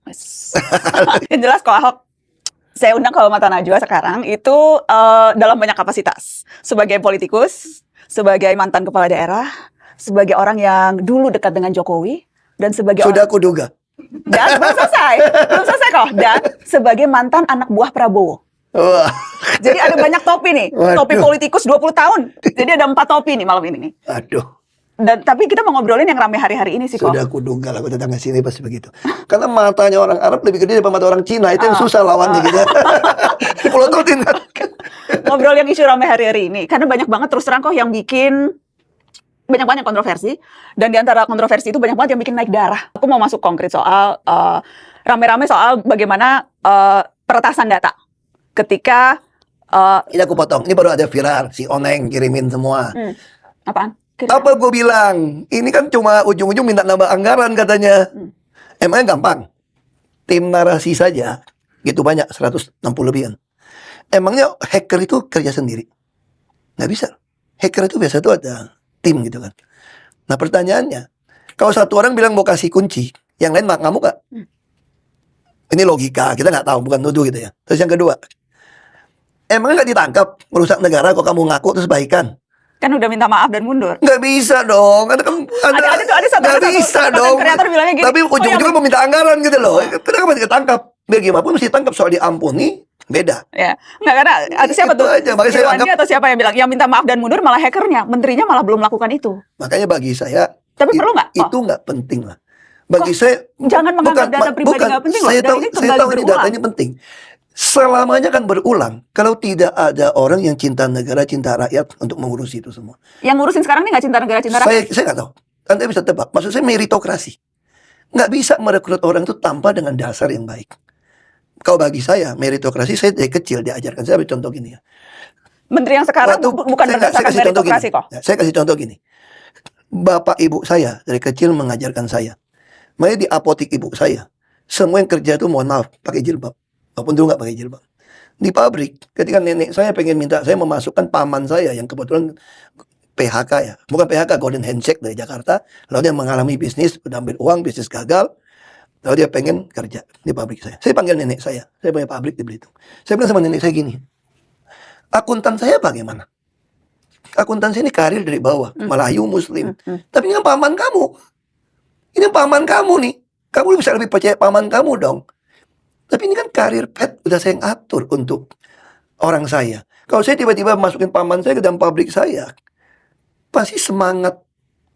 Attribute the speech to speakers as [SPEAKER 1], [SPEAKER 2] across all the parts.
[SPEAKER 1] Yes. Yang jelas kalau Ahok saya undang ke Mata Najwa sekarang itu dalam banyak kapasitas. Sebagai politikus, sebagai mantan kepala daerah, sebagai orang yang dulu dekat dengan Jokowi, dan sebagai
[SPEAKER 2] Sudah aku duga.
[SPEAKER 1] dan belum selesai kok. Dan sebagai mantan anak buah Prabowo.
[SPEAKER 2] Wah.
[SPEAKER 1] Jadi ada banyak topi nih, topi
[SPEAKER 2] Waduh.
[SPEAKER 1] politikus 20 tahun. Jadi ada 4 topi nih malam ini nih.
[SPEAKER 2] Aduh.
[SPEAKER 1] Dan tapi kita mau ngobrolin yang rame hari-hari ini sih kok.
[SPEAKER 2] Sudah aku duga lah, aku datang ke sini pasti begitu. Karena matanya orang Arab lebih gede daripada mata orang Cina, itu yang susah lawannya gitu. Dipelototin kan.
[SPEAKER 1] Ngobrol yang isu rame hari-hari ini, karena banyak banget terus terang kok yang bikin banyak kontroversi, dan di antara kontroversi itu banyak banget yang bikin naik darah. Aku mau masuk konkret soal rame-rame soal bagaimana peretasan data. Ketika
[SPEAKER 2] Ini aku potong, ini baru ada viral, si Oneng kirimin semua.
[SPEAKER 1] apaan?
[SPEAKER 2] Apa gue bilang? Ini kan cuma ujung-ujung minta nambah anggaran katanya. Emangnya gampang? Tim narasi saja gitu banyak, 160 lebihan. Emangnya hacker itu kerja sendiri? Nggak bisa. Hacker itu biasa tuh ada tim gitu kan. Nah pertanyaannya, kalau satu orang bilang mau kasih kunci, yang lain ngamuk gak? Ini logika, kita nggak tahu, bukan nuduh gitu ya. Terus yang kedua, emangnya nggak ditangkap merusak negara kok kamu ngaku terus baikan?
[SPEAKER 1] Kan udah minta maaf dan mundur.
[SPEAKER 2] Nggak bisa dong, ada nggak bisa dong.
[SPEAKER 1] Kreator bilangnya gini,
[SPEAKER 2] Tapi ujung-ujungnya mau minta anggaran gitu loh. Kenapa tidak ditangkap? Biar gimana pun mesti ditangkap, soal diampuni beda.
[SPEAKER 1] Ya, nggak, karena ada siapa
[SPEAKER 2] Itu
[SPEAKER 1] tuh?
[SPEAKER 2] aja, makanya saya
[SPEAKER 1] Irwandi
[SPEAKER 2] anggap-
[SPEAKER 1] atau siapa yang bilang yang minta maaf dan mundur malah hackernya, menterinya malah belum melakukan itu.
[SPEAKER 2] Makanya bagi saya,
[SPEAKER 1] Tapi perlu nggak?
[SPEAKER 2] Itu nggak penting lah. Bagi saya,
[SPEAKER 1] Jangan menganggap data pribadi nggak penting loh.
[SPEAKER 2] Saya
[SPEAKER 1] Dan
[SPEAKER 2] tahu,
[SPEAKER 1] ini
[SPEAKER 2] saya
[SPEAKER 1] kembali
[SPEAKER 2] tahu ini
[SPEAKER 1] berulang.
[SPEAKER 2] datanya penting. Selamanya kan berulang. Kalau tidak ada orang yang cinta negara, cinta rakyat untuk mengurusi itu semua.
[SPEAKER 1] Yang ngurusin sekarang ini nggak cinta negara, cinta rakyat.
[SPEAKER 2] Saya nggak tahu. Anda bisa tebak. Maksud saya meritokrasi. Nggak bisa merekrut orang itu tanpa dengan dasar yang baik. Kalau bagi saya, meritokrasi saya dari kecil diajarkan. Saya ambil contoh gini ya.
[SPEAKER 1] Menteri yang sekarang
[SPEAKER 2] Waktu-
[SPEAKER 1] bukan
[SPEAKER 2] saya
[SPEAKER 1] berdasarkan
[SPEAKER 2] kasih contoh
[SPEAKER 1] meritokrasi
[SPEAKER 2] gini.
[SPEAKER 1] kok.
[SPEAKER 2] Ya, saya kasih contoh gini. Bapak ibu saya dari kecil mengajarkan saya. Makanya di apotik ibu saya, semua yang kerja itu mohon maaf pakai jilbab. Walaupun dulu nggak pakai jilbab. Di pabrik, ketika nenek saya pengen minta saya memasukkan paman saya yang kebetulan PHK ya, bukan PHK, Golden Handshake dari Jakarta, lalu dia mengalami bisnis, udah ambil uang, bisnis gagal, lalu dia pengen kerja di pabrik saya. Saya panggil nenek saya punya pabrik di Belitung. Saya bilang sama nenek saya gini, akuntan saya bagaimana? Akuntansi ini karir dari bawah, Melayu Muslim. Tapi ini kan paman kamu. Ini paman kamu nih. Kamu bisa lebih percaya paman kamu dong. Tapi ini kan karir pet udah saya atur untuk orang saya. Kalau saya tiba-tiba masukin paman saya ke dalam pabrik saya, pasti semangat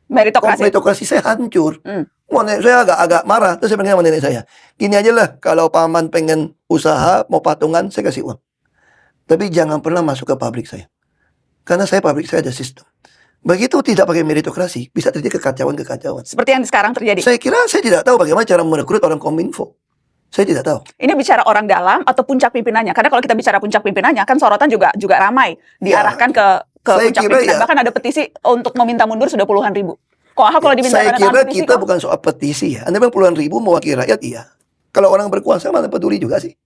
[SPEAKER 2] meritokrasi saya hancur. Wah, saya agak marah. Terus saya bilang sama nenek saya, gini aja lah, kalau paman pengen usaha, mau patungan, saya kasih uang. Tapi jangan pernah masuk ke pabrik saya. Karena pabrik saya ada sistem. Begitu tidak pakai meritokrasi, bisa terjadi kekacauan-kekacauan.
[SPEAKER 1] Seperti yang sekarang terjadi.
[SPEAKER 2] Saya kira saya tidak tahu bagaimana cara merekrut orang Kominfo. Saya tidak tahu.
[SPEAKER 1] Ini bicara orang dalam atau puncak pimpinannya? Karena kalau kita bicara puncak pimpinannya, kan sorotan juga ramai diarahkan ke
[SPEAKER 2] saya
[SPEAKER 1] puncak
[SPEAKER 2] kira
[SPEAKER 1] pimpinan.
[SPEAKER 2] ya.
[SPEAKER 1] Bahkan ada petisi untuk meminta mundur sudah puluhan ribu. Kok Ahok kalau diminta
[SPEAKER 2] Saya
[SPEAKER 1] tanda
[SPEAKER 2] kira
[SPEAKER 1] tangan petisi
[SPEAKER 2] kita
[SPEAKER 1] kok?
[SPEAKER 2] bukan soal petisi ya. Anda bilang puluhan ribu mewakili rakyat, iya. Kalau orang berkuasa mana peduli juga sih.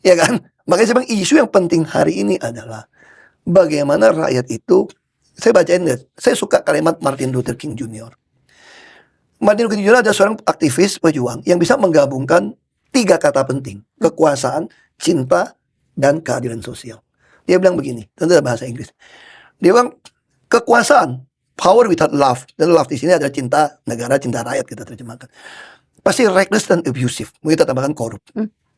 [SPEAKER 2] Ya kan? Makanya saya bilang isu yang penting hari ini adalah bagaimana rakyat itu. Saya bacain deh. Saya suka kalimat Martin Luther King Jr. Martin Luther King Jr. adalah seorang aktivis pejuang yang bisa menggabungkan 3 kata penting. Kekuasaan, cinta, dan keadilan sosial. Dia bilang begini, tentu dalam bahasa Inggris. Dia bilang, kekuasaan, power without love. Dan love di sini adalah cinta negara, cinta rakyat, kita terjemahkan. Pasti reckless dan abusive. Mungkin kita tambahkan korup.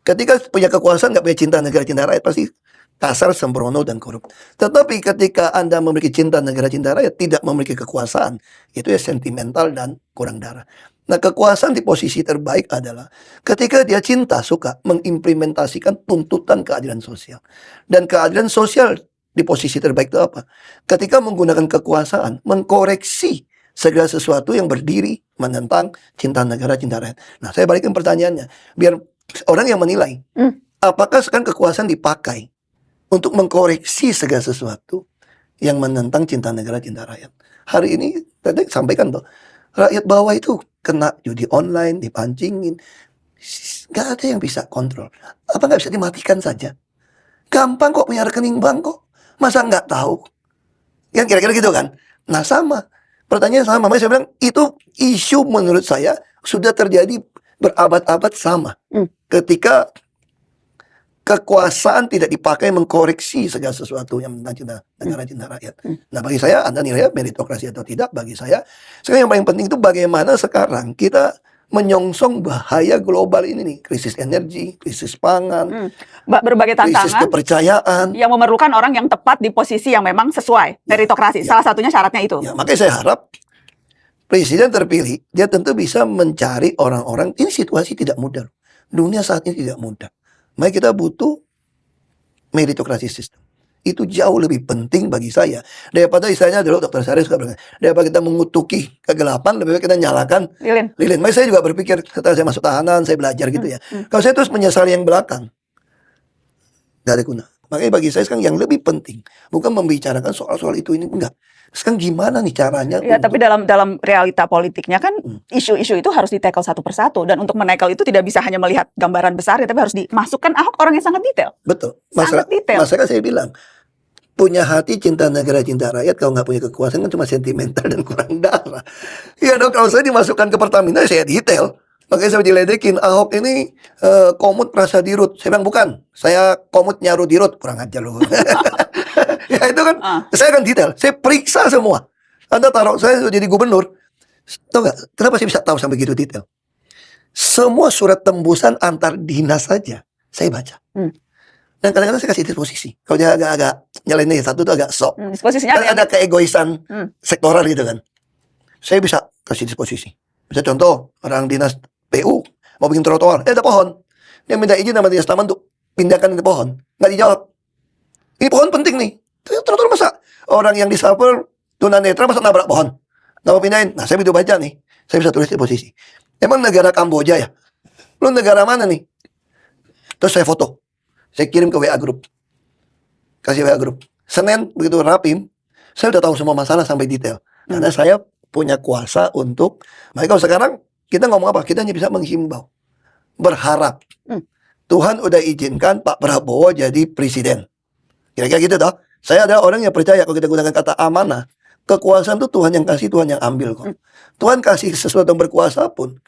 [SPEAKER 2] Ketika punya kekuasaan, nggak punya cinta negara, cinta rakyat, pasti kasar, sembrono, dan korup. Tetapi ketika Anda memiliki cinta negara, cinta rakyat, tidak memiliki kekuasaan, itu ya sentimental dan kurang darah. Nah, kekuasaan di posisi terbaik adalah ketika dia cinta, suka mengimplementasikan tuntutan keadilan sosial. Dan keadilan sosial di posisi terbaik itu apa? Ketika menggunakan kekuasaan, mengkoreksi segala sesuatu yang berdiri menentang cinta negara, cinta rakyat. Nah, saya balikin pertanyaannya, biar orang yang menilai, apakah sekarang kekuasaan dipakai untuk mengkoreksi segala sesuatu yang menentang cinta negara, cinta rakyat. Hari ini, tadi sampaikan tuh, rakyat bawah itu kena judi online, dipancingin. Gak ada yang bisa kontrol. Apa gak bisa dimatikan saja? Gampang kok punya rekening bank kok. Masa nggak tahu? Yang kira-kira gitu kan? Nah sama. Pertanyaan sama. Makanya saya bilang, itu isu menurut saya sudah terjadi berabad-abad sama. Ketika kekuasaan tidak dipakai mengkoreksi segala sesuatu yang tentang cinta negara, cinta rakyat. Nah, bagi saya, Anda nilai meritokrasi atau tidak, bagi saya, sekarang yang paling penting itu bagaimana sekarang kita menyongsong bahaya global ini nih, krisis energi, krisis pangan,
[SPEAKER 1] Berbagai
[SPEAKER 2] krisis
[SPEAKER 1] tantangan
[SPEAKER 2] kepercayaan.
[SPEAKER 1] yang memerlukan orang yang tepat di posisi yang memang sesuai meritokrasi. Salah satunya syaratnya itu.
[SPEAKER 2] Ya, makanya saya harap presiden terpilih, dia tentu bisa mencari orang-orang. Ini situasi tidak mudah. Dunia saat ini tidak mudah. Maka kita butuh meritokrasi sistem. Itu jauh lebih penting bagi saya daripada istilahnya dulu Dr. Syarif suka bilang, daripada kita mengutuki kegelapan, lebih baik kita nyalakan lilin. Maka saya juga berpikir setelah saya masuk tahanan, saya belajar gitu ya. Kalau saya terus menyesali yang belakang, gak ada guna. Makanya bagi saya sekarang yang lebih penting bukan membicarakan soal-soal itu ini, enggak. Sekarang gimana nih caranya?
[SPEAKER 1] Ya, tapi dalam realita politiknya kan isu-isu itu harus di-tackle satu persatu, dan untuk men-tackle itu tidak bisa hanya melihat gambaran besar, tapi harus dimasukkan. Ahok orang yang sangat detail.
[SPEAKER 2] Betul.
[SPEAKER 1] Sangat detail.
[SPEAKER 2] Masyarakat saya bilang, punya hati cinta negara, cinta rakyat, kalau nggak punya kekuasaan kan cuma sentimental dan kurang darah. Iya dong, kalau saya dimasukkan ke Pertamina, saya detail. Makanya saya diledekin, Ahok ini komut merasa dirut. Saya bilang, bukan. Saya komut nyarut dirut. Kurang ajar loh. Ya itu kan, saya akan detail. Saya periksa semua. Anda taruh, saya sudah jadi gubernur. Tahu nggak, kenapa saya bisa tahu sampai gitu detail? Semua surat tembusan antar dinas saja, saya baca. Dan kadang-kadang saya kasih disposisi. Kalau dia agak-agak nyeleneh, satu itu agak sok.
[SPEAKER 1] Disposisinya
[SPEAKER 2] Ada keegoisan sektoral gitu kan. Saya bisa kasih disposisi. Bisa contoh, orang dinas PU mau bikin trotoar, ada pohon. Dia minta izin sama dinas taman untuk pindahkan ini pohon. Nggak dijawab. Ini pohon penting nih. Trotoar masa orang yang disapel tunanetra masa nabrak pohon? Nggak mau pindahin. Nah, saya bisa baca nih. Saya bisa tulis disposisi. Emang negara Kamboja ya? Lu negara mana nih? Terus saya foto. Saya kirim ke WA Group. Kasih WA Group. Senin, begitu rapim, saya udah tahu semua masalah sampai detail. Karena saya punya kuasa untuk... Makanya kalau sekarang, kita ngomong apa? Kita hanya bisa menghimbau. Berharap. Tuhan udah izinkan Pak Prabowo jadi presiden. Kira-kira gitu toh. Saya adalah orang yang percaya kalau kita gunakan kata amanah. Kekuasaan itu Tuhan yang kasih, Tuhan yang ambil kok. Tuhan kasih sesuatu yang berkuasa pun.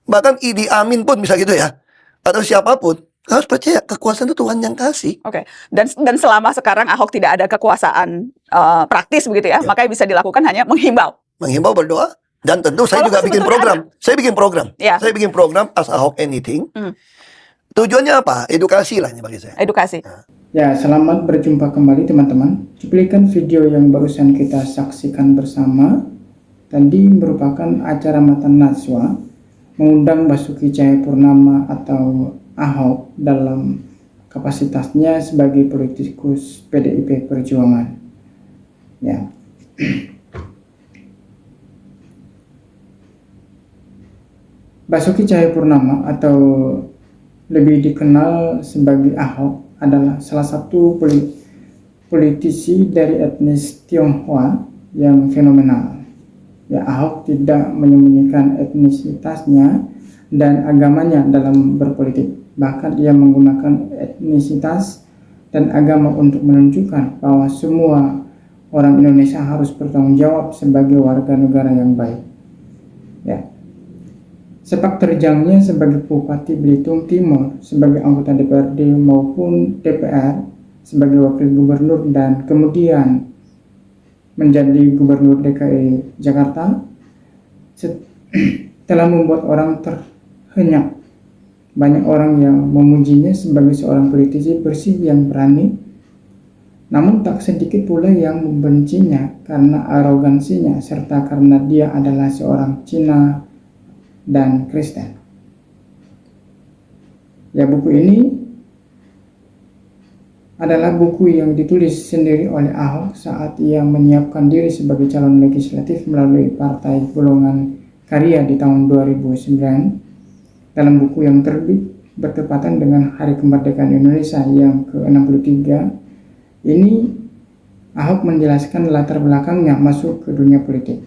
[SPEAKER 2] Bahkan Idi Amin pun bisa gitu ya. Atau siapapun. Harus percaya kekuasaan itu Tuhan yang kasih.
[SPEAKER 1] Oke. Dan selama sekarang Ahok tidak ada kekuasaan praktis begitu ya, makanya bisa dilakukan hanya menghimbau.
[SPEAKER 2] Menghimbau, berdoa. Dan tentu saya juga bikin program. Saya bikin program. Saya bikin program Ask Ahok Anything. Tujuannya apa? Edukasi lah ini bagi saya.
[SPEAKER 1] Edukasi.
[SPEAKER 3] Ya, selamat berjumpa kembali teman-teman. Cuplikan video yang barusan kita saksikan bersama tadi merupakan acara Mata Najwa mengundang Basuki Cahayapurnama atau Ahok dalam kapasitasnya sebagai politikus PDIP Perjuangan. Ya. Basuki Cahayapurnama atau lebih dikenal sebagai Ahok adalah salah satu politisi dari etnis Tionghoa yang fenomenal. Ya, Ahok tidak menyembunyikan etnisitasnya dan agamanya dalam berpolitik. Bahkan ia menggunakan etnisitas dan agama untuk menunjukkan bahwa semua orang Indonesia harus bertanggung jawab sebagai warga negara yang baik. Ya. Sepak terjangnya sebagai Bupati Belitung Timur, sebagai anggota DPRD maupun DPR, sebagai wakil gubernur dan kemudian menjadi gubernur DKI Jakarta telah membuat orang terhenyak. Banyak orang yang memujinya sebagai seorang politisi bersih yang berani, namun tak sedikit pula yang membencinya karena arogansinya serta karena dia adalah seorang Cina dan Kristen. Ya, buku ini adalah buku yang ditulis sendiri oleh Ahok saat ia menyiapkan diri sebagai calon legislatif melalui Partai Golongan Karya di tahun 2009. Dalam buku yang terbit bertepatan dengan Hari Kemerdekaan Indonesia yang ke-63 ini, Ahok menjelaskan latar belakangnya masuk ke dunia politik.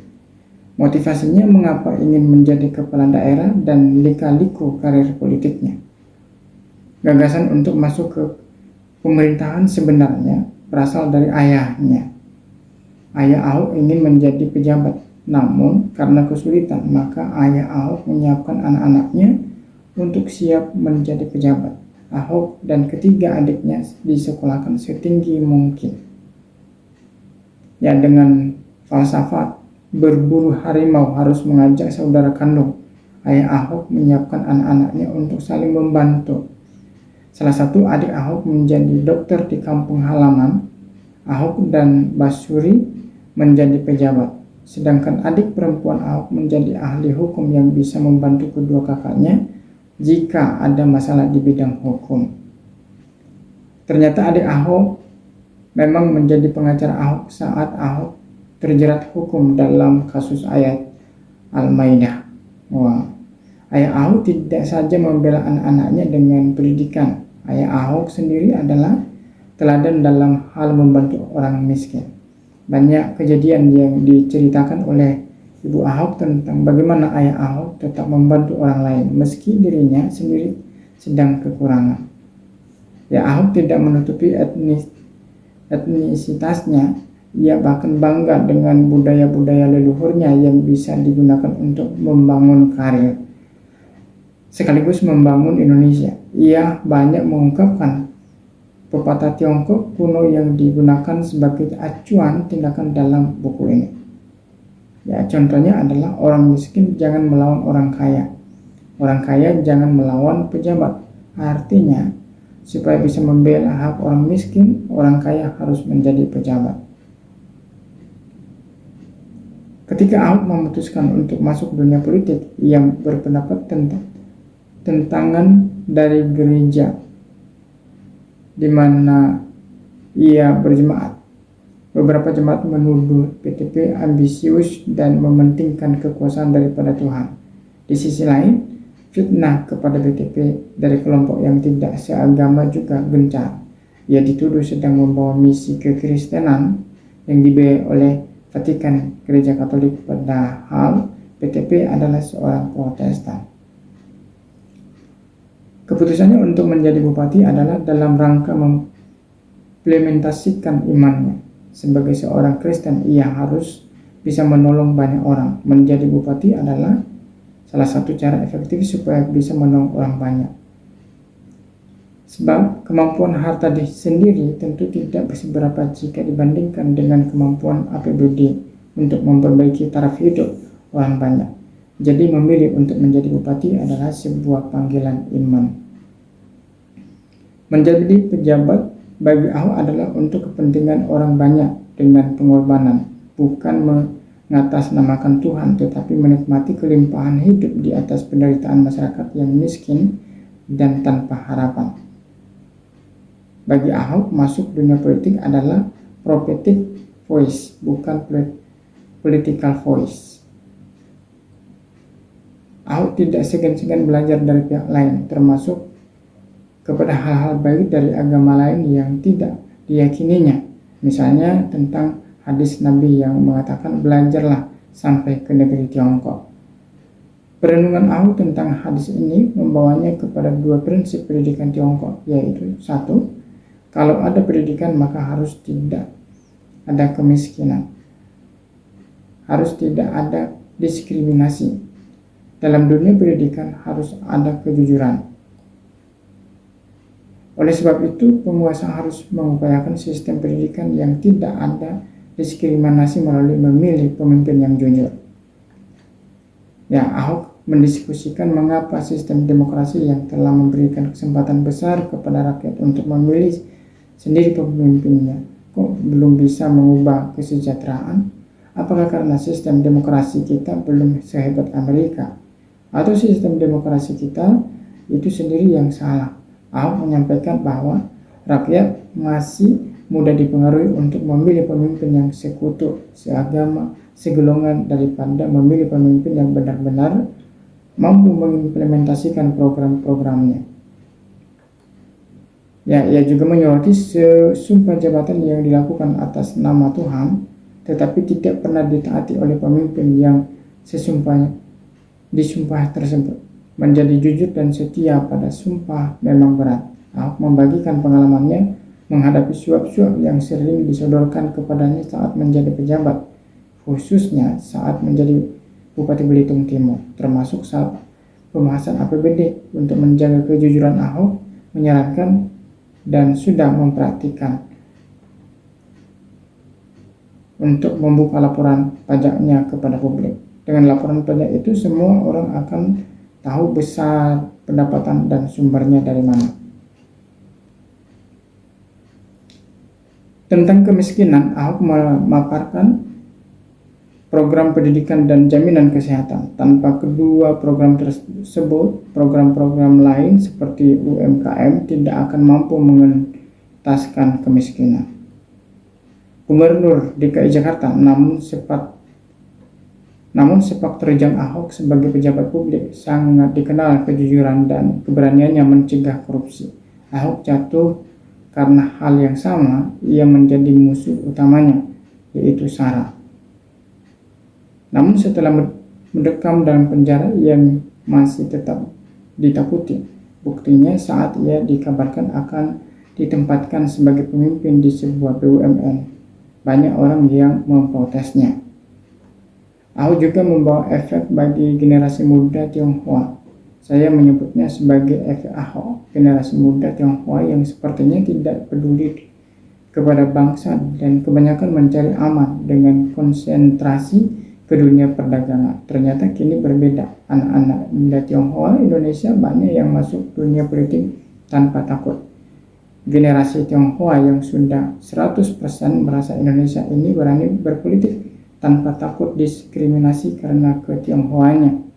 [SPEAKER 3] Motivasinya mengapa ingin menjadi kepala daerah dan lika-liku karir politiknya. Gagasan untuk masuk ke pemerintahan sebenarnya berasal dari ayahnya. Ayah Ahok ingin menjadi pejabat, namun karena kesulitan maka ayah Ahok menyiapkan anak-anaknya untuk siap menjadi pejabat. Ahok dan ketiga adiknya disekolahkan setinggi mungkin. Ya, dengan falsafat berburu harimau harus mengajak saudara kandung, ayah Ahok menyiapkan anak-anaknya untuk saling membantu. Salah satu adik Ahok menjadi dokter di kampung halaman. Ahok dan Basuri menjadi pejabat. Sedangkan adik perempuan Ahok menjadi ahli hukum yang bisa membantu kedua kakaknya jika ada masalah di bidang hukum. Ternyata adik Ahok memang menjadi pengacara Ahok saat Ahok terjerat hukum dalam kasus ayat Al-Maidah. Wah. Ayah Ahok tidak saja membela anak-anaknya dengan pendidikan. Ayah Ahok sendiri adalah teladan dalam hal membantu orang miskin. Banyak kejadian yang diceritakan oleh Ibu Ahok tentang bagaimana ayah Ahok tetap membantu orang lain meski dirinya sendiri sedang kekurangan. Ya, Ahok tidak menutupi etnisitasnya. Ia bahkan bangga dengan budaya-budaya leluhurnya yang bisa digunakan untuk membangun karir sekaligus membangun Indonesia. Ia banyak mengungkapkan pepatah Tiongkok kuno yang digunakan sebagai acuan tindakan dalam buku ini. Ya, contohnya adalah orang miskin jangan melawan orang kaya. Orang kaya jangan melawan pejabat. Artinya, supaya bisa membela hak orang miskin, orang kaya harus menjadi pejabat. Ketika Ahok memutuskan untuk masuk dunia politik, ia berpendapat tentangan dari gereja di mana ia berjemaat. Beberapa jemaat menuduh PTP ambisius dan mementingkan kekuasaan daripada Tuhan. Di sisi lain, fitnah kepada PTP dari kelompok yang tidak seagama juga gencar. Ia dituduh sedang membawa misi kekristenan yang dibiayai oleh Vatikan Gereja Katolik, padahal PTP adalah seorang Protestan. Keputusannya untuk menjadi bupati adalah dalam rangka mengimplementasikan imannya. Sebagai seorang Kristen, ia harus bisa menolong banyak orang. Menjadi bupati adalah salah satu cara efektif supaya bisa menolong orang banyak. Sebab kemampuan harta sendiri tentu tidak seberapa jika dibandingkan dengan kemampuan APBD untuk memperbaiki taraf hidup orang banyak. Jadi memilih untuk menjadi bupati adalah sebuah panggilan iman. Menjadi pejabat bagi Ahok adalah untuk kepentingan orang banyak dengan pengorbanan, bukan mengatasnamakan Tuhan, tetapi menikmati kelimpahan hidup di atas penderitaan masyarakat yang miskin dan tanpa harapan. Bagi Ahok, masuk dunia politik adalah prophetic voice, bukan political voice. Ahok tidak segan-segan belajar dari pihak lain, termasuk kepada hal-hal baik dari agama lain yang tidak diyakininya. Misalnya tentang hadis Nabi yang mengatakan belajarlah sampai ke negeri Tiongkok. Perenungan Ahok tentang hadis ini membawanya kepada dua prinsip pendidikan Tiongkok, yaitu satu, kalau ada pendidikan maka harus tidak ada kemiskinan, harus tidak ada diskriminasi. Dalam dunia pendidikan harus ada kejujuran. Oleh sebab itu, penguasa harus mengupayakan sistem pendidikan yang tidak ada diskriminasi melalui memilih pemimpin yang jujur. Ya, Ahok mendiskusikan mengapa sistem demokrasi yang telah memberikan kesempatan besar kepada rakyat untuk memilih sendiri pemimpinnya kok belum bisa mengubah kesejahteraan. Apakah karena sistem demokrasi kita belum sehebat Amerika, atau sistem demokrasi kita itu sendiri yang salah? Ahok menyampaikan bahwa rakyat masih mudah dipengaruhi untuk memilih pemimpin yang sekutu, seagama, segolongan daripada memilih pemimpin yang benar-benar mampu mengimplementasikan program-programnya. Ya, ia juga menyoroti sesumpah jabatan yang dilakukan atas nama Tuhan, tetapi tidak pernah ditaati oleh pemimpin yang disumpah tersebut. Menjadi jujur dan setia pada sumpah memang berat. Ahok membagikan pengalamannya menghadapi suap-suap yang sering disodorkan kepadanya saat menjadi pejabat, khususnya saat menjadi Bupati Belitung Timur, termasuk saat pembahasan APBD untuk menjaga kejujuran Ahok, menyarankan dan sudah mempraktikkan untuk membuka laporan pajaknya kepada publik. Dengan laporan pajak itu semua orang akan tahu besar pendapatan dan sumbernya dari mana. Tentang kemiskinan, Ahok memaparkan program pendidikan dan jaminan kesehatan. Tanpa kedua program tersebut, program-program lain seperti UMKM tidak akan mampu mengentaskan kemiskinan. Gubernur DKI Jakarta namun sepak terjang Ahok sebagai pejabat publik sangat dikenal kejujuran dan keberaniannya mencegah korupsi. Ahok jatuh karena hal yang sama, ia menjadi musuh utamanya, yaitu SARA. Namun setelah mendekam dalam penjara, ia masih tetap ditakuti. Buktinya saat ia dikabarkan akan ditempatkan sebagai pemimpin di sebuah BUMN, banyak orang yang memprotesnya. Ahok juga membawa efek bagi generasi muda Tionghoa. Saya menyebutnya sebagai efek Ahok, generasi muda Tionghoa yang sepertinya tidak peduli kepada bangsa dan kebanyakan mencari aman dengan konsentrasi ke dunia perdagangan. Ternyata kini berbeda. Anak-anak muda Tionghoa Indonesia banyak yang masuk dunia politik tanpa takut. Generasi Tionghoa yang sudah 100% merasa Indonesia ini berani berpolitik tanpa takut diskriminasi karena ketionghoanya.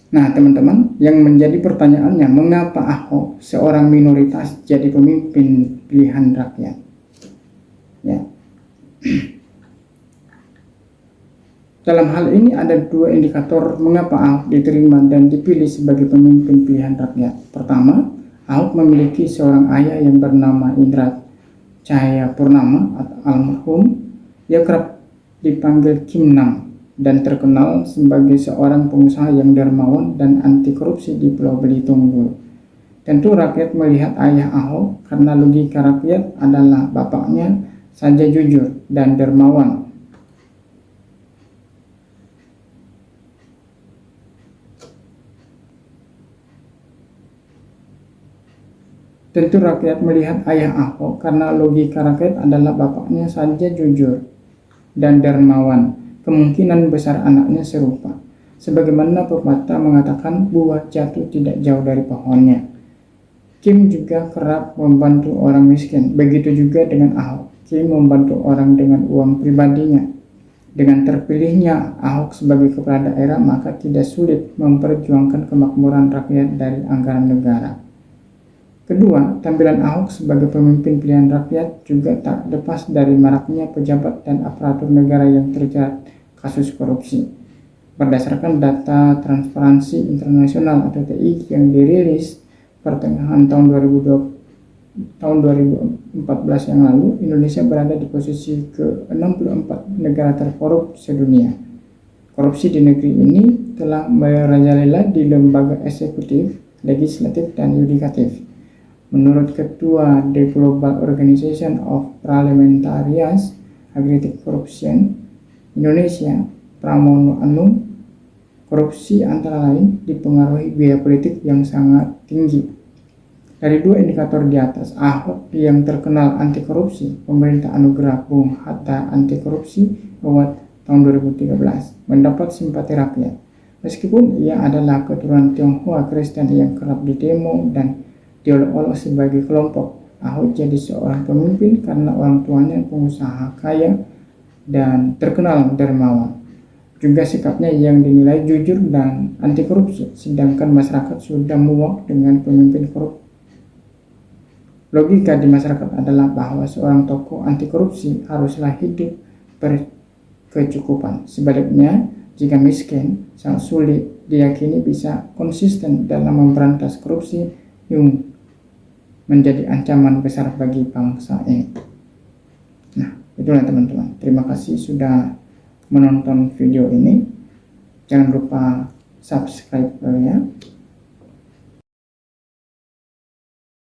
[SPEAKER 3] Nah teman-teman, yang menjadi pertanyaannya, mengapa Ahok seorang minoritas jadi pemimpin pilihan rakyat? Ya. Dalam hal ini ada dua indikator mengapa Ahok diterima dan dipilih sebagai pemimpin pilihan rakyat. Pertama, Ahok memiliki seorang ayah yang bernama Indra Cahayapurnama atau almarhum. Ia kerap dipanggil Kim Nam dan terkenal sebagai seorang pengusaha yang dermawan dan anti korupsi di Pulau Belitung dulu. Tentu rakyat melihat ayah Ahok karena logika rakyat adalah bapaknya saja jujur dan dermawan. Tentu rakyat melihat ayah Ahok karena logika rakyat adalah bapaknya saja jujur dan dermawan. Kemungkinan besar anaknya serupa. Sebagaimana pepatah mengatakan buah jatuh tidak jauh dari pohonnya. Kim juga kerap membantu orang miskin. Begitu juga dengan Ahok. Kim membantu orang dengan uang pribadinya. Dengan terpilihnya Ahok sebagai kepala daerah, maka tidak sulit memperjuangkan kemakmuran rakyat dari anggaran negara. Kedua, tampilan Ahok sebagai pemimpin pilihan rakyat juga tak lepas dari maraknya pejabat dan aparatur negara yang terjerat kasus korupsi. Berdasarkan data Transparansi Internasional atau TI yang dirilis pertengahan tahun 2014 yang lalu, Indonesia berada di posisi ke-64 negara terkorup sedunia. Korupsi di negeri ini telah merajalela di lembaga eksekutif, legislatif, dan yudikatif. Menurut Ketua The Global Organization of Parliamentarians Against Corruption Indonesia, Pramono Anung, korupsi antara lain dipengaruhi biaya politik yang sangat tinggi. Dari dua indikator di atas, Ahok yang terkenal anti korupsi, pemerintah anugerah Bung Hatta Anti Korupsi Award tahun 2013, mendapat simpati rakyat. Meskipun ia adalah keturunan Tionghoa Kristen yang kerap didemo dan diolok-olok sebagai kelompok, Ahok jadi seorang pemimpin karena orang tuanya pengusaha kaya dan terkenal dermawan. Juga sikapnya yang dinilai jujur dan anti korupsi, sedangkan masyarakat sudah muak dengan pemimpin korup. Logika di masyarakat adalah bahwa seorang tokoh anti korupsi haruslah hidup berkecukupan. Sebaliknya, jika miskin, sangat sulit diyakini bisa konsisten dalam memberantas korupsi yang menjadi ancaman besar bagi bangsa ini. Nah, itulah teman-teman. Terima kasih sudah menonton video ini. Jangan lupa subscribe ya.